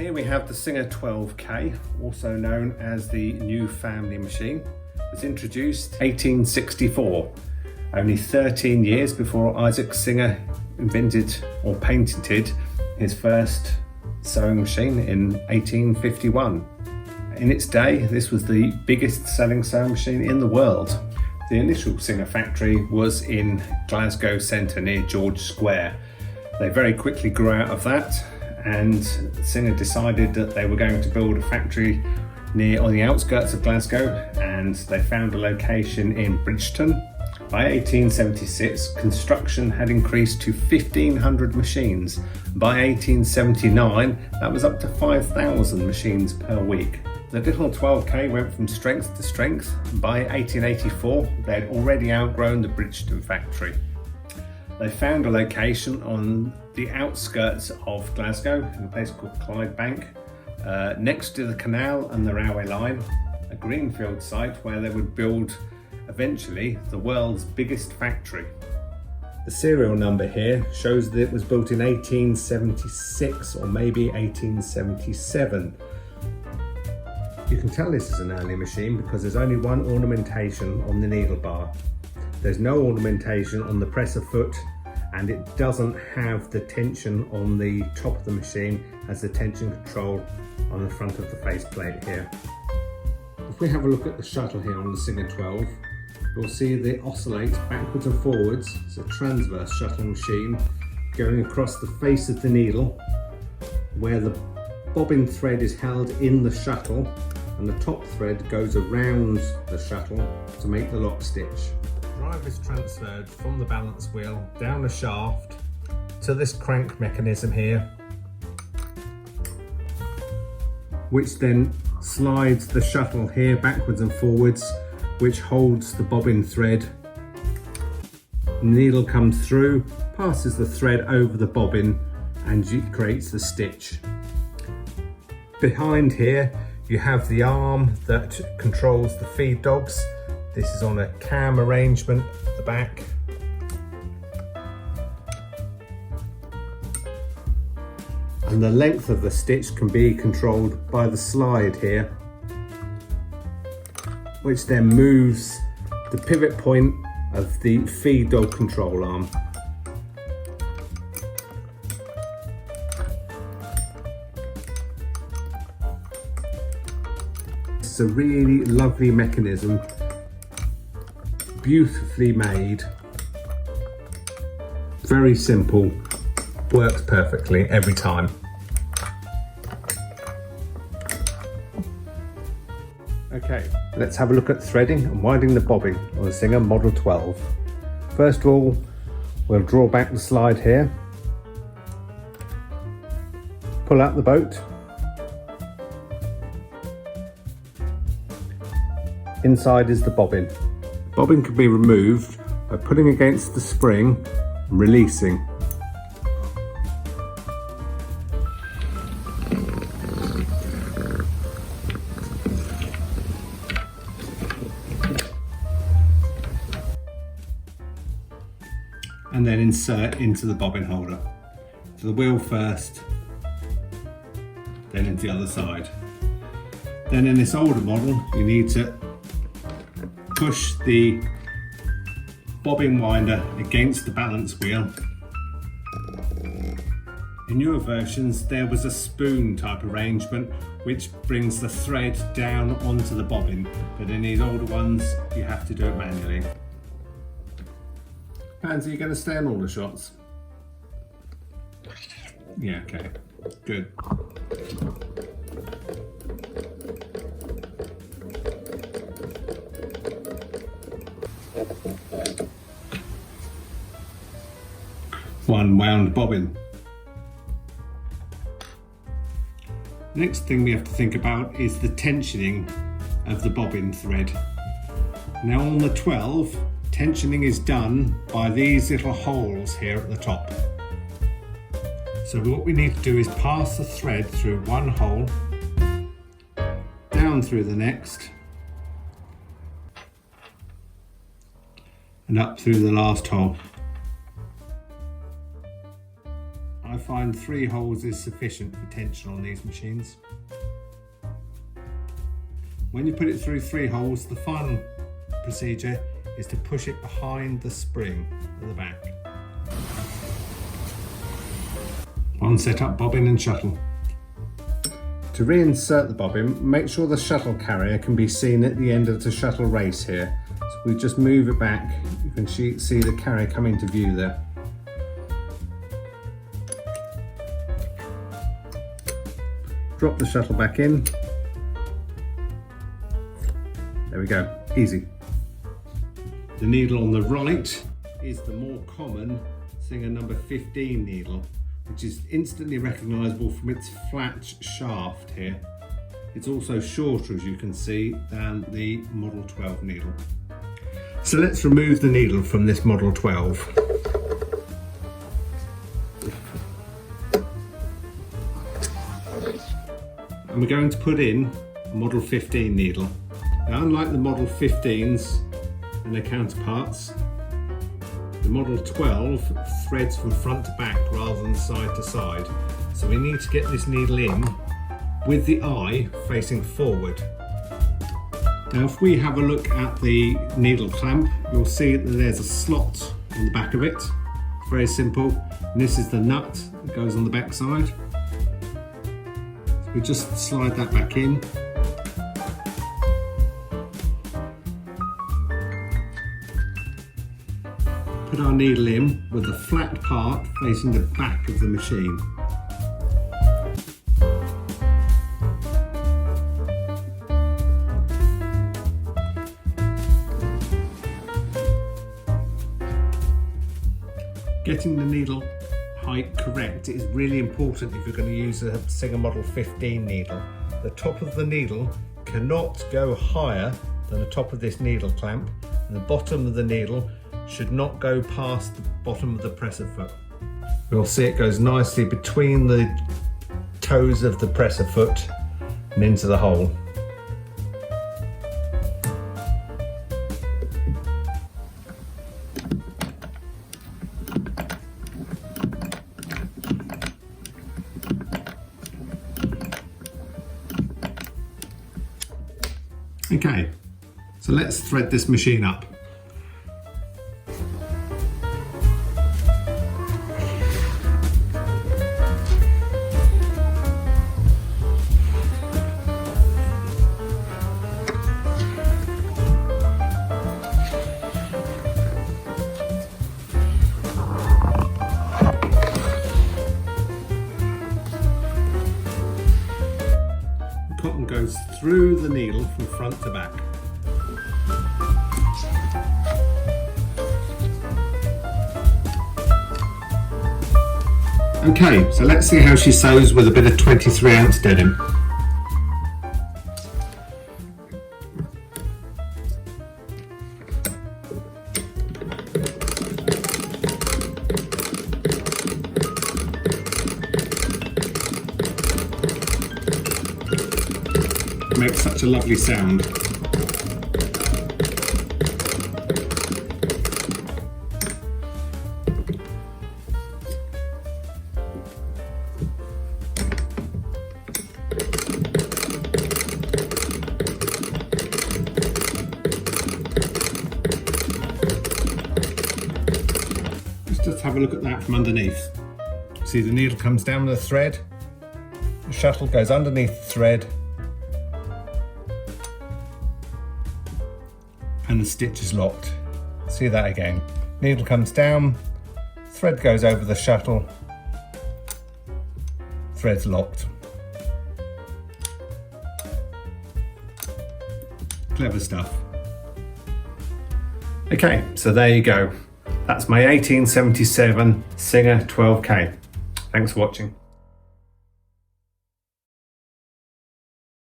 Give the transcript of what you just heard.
Here we have the Singer 12K, also known as the new family machine. It was introduced 1864, only 13 years before Isaac Singer invented or patented his first sewing machine in 1851. In its day, this was the biggest selling sewing machine in the world. The initial Singer factory was in Glasgow Centre near George Square. They very quickly grew out of that, and Singer decided that they were going to build a factory on the outskirts of Glasgow, and they found a location in Bridgeton. By 1876, construction had increased to 1,500 machines. By 1879, that was up to 5,000 machines per week. The little 12K went from strength to strength. By 1884, they had already outgrown the Bridgeton factory. They found a location on the outskirts of Glasgow in a place called Clydebank, next to the canal and the railway line, a greenfield site where they would build eventually the world's biggest factory. The serial number here shows that it was built in 1876 or maybe 1877. You can tell this is an early machine because there's only one ornamentation on the needle bar. There's no ornamentation on the presser foot, and it doesn't have the tension on the top of the machine as the tension control on the front of the faceplate here. If we have a look at the shuttle here on the Singer 12, you'll see that it oscillates backwards and forwards. It's a transverse shuttle machine going across the face of the needle, where the bobbin thread is held in the shuttle and the top thread goes around the shuttle to make the lock stitch. The drive is transferred from the balance wheel down a shaft to this crank mechanism here, which then slides the shuttle here backwards and forwards, which holds the bobbin thread. The needle comes through, passes the thread over the bobbin, and it creates the stitch. Behind here you have the arm that controls the feed dogs. This is on a cam arrangement at the back. And the length of the stitch can be controlled by the slide here, which then moves the pivot point of the feed dog control arm. It's a really lovely mechanism, beautifully made, very simple, works perfectly every time. Okay, let's have a look at threading and winding the bobbin on the Singer Model 12. First of all, we'll draw back the slide here, pull out the boat. Inside is the bobbin. The bobbin can be removed by pulling against the spring and releasing. And then insert into the bobbin holder. So the wheel first, then into the other side. Then in this older model, you need to push the bobbin winder against the balance wheel. In newer versions, there was a spoon type arrangement which brings the thread down onto the bobbin, but in these older ones, you have to do it manually. Pansy, are you going to stay on all the shots? Yeah, okay, good. One wound bobbin. Next thing we have to think about is the tensioning of the bobbin thread. Now on the 12, tensioning is done by these little holes here at the top. So what we need to do is pass the thread through one hole, down through the next, and up through the last hole. I find 3 holes is sufficient for tension on these machines. When you put it through 3 holes, the final procedure is to push it behind the spring at the back. One set up bobbin and shuttle. To reinsert the bobbin, make sure the shuttle carrier can be seen at the end of the shuttle race here. So we just move it back, you can see the carrier come into view there. Drop the shuttle back in. There we go, easy. The needle on the right is the more common Singer number 15 needle, which is instantly recognisable from its flat shaft here. It's also shorter, as you can see, than the Model 12 needle. So let's remove the needle from this Model 12. And we're going to put in a Model 15 needle. Now, unlike the Model 15s and their counterparts, the Model 12 threads from front to back rather than side to side. So we need to get this needle in with the eye facing forward. Now, if we have a look at the needle clamp, you'll see that there's a slot on the back of it. It's very simple. And this is the nut that goes on the back side. So we just slide that back in. Put our needle in with the flat part facing the back of the machine. Getting the needle height correct is really important if you're going to use a Singer Model 15 needle. The top of the needle cannot go higher than the top of this needle clamp, and the bottom of the needle should not go past the bottom of the presser foot. You'll see it goes nicely between the toes of the presser foot and into the hole. Okay, so let's thread this machine up. Cotton goes through the needle from front to back. Okay, so let's see how she sews with a bit of 23-ounce denim. Makes such a lovely sound. Let's just have a look at that from underneath. See, the needle comes down with the thread, the shuttle goes underneath the thread, and the stitch is locked. See that again. Needle comes down, thread goes over the shuttle, thread's locked. Clever stuff. Okay, so there you go. That's my 1877 Singer 12K. Thanks for watching.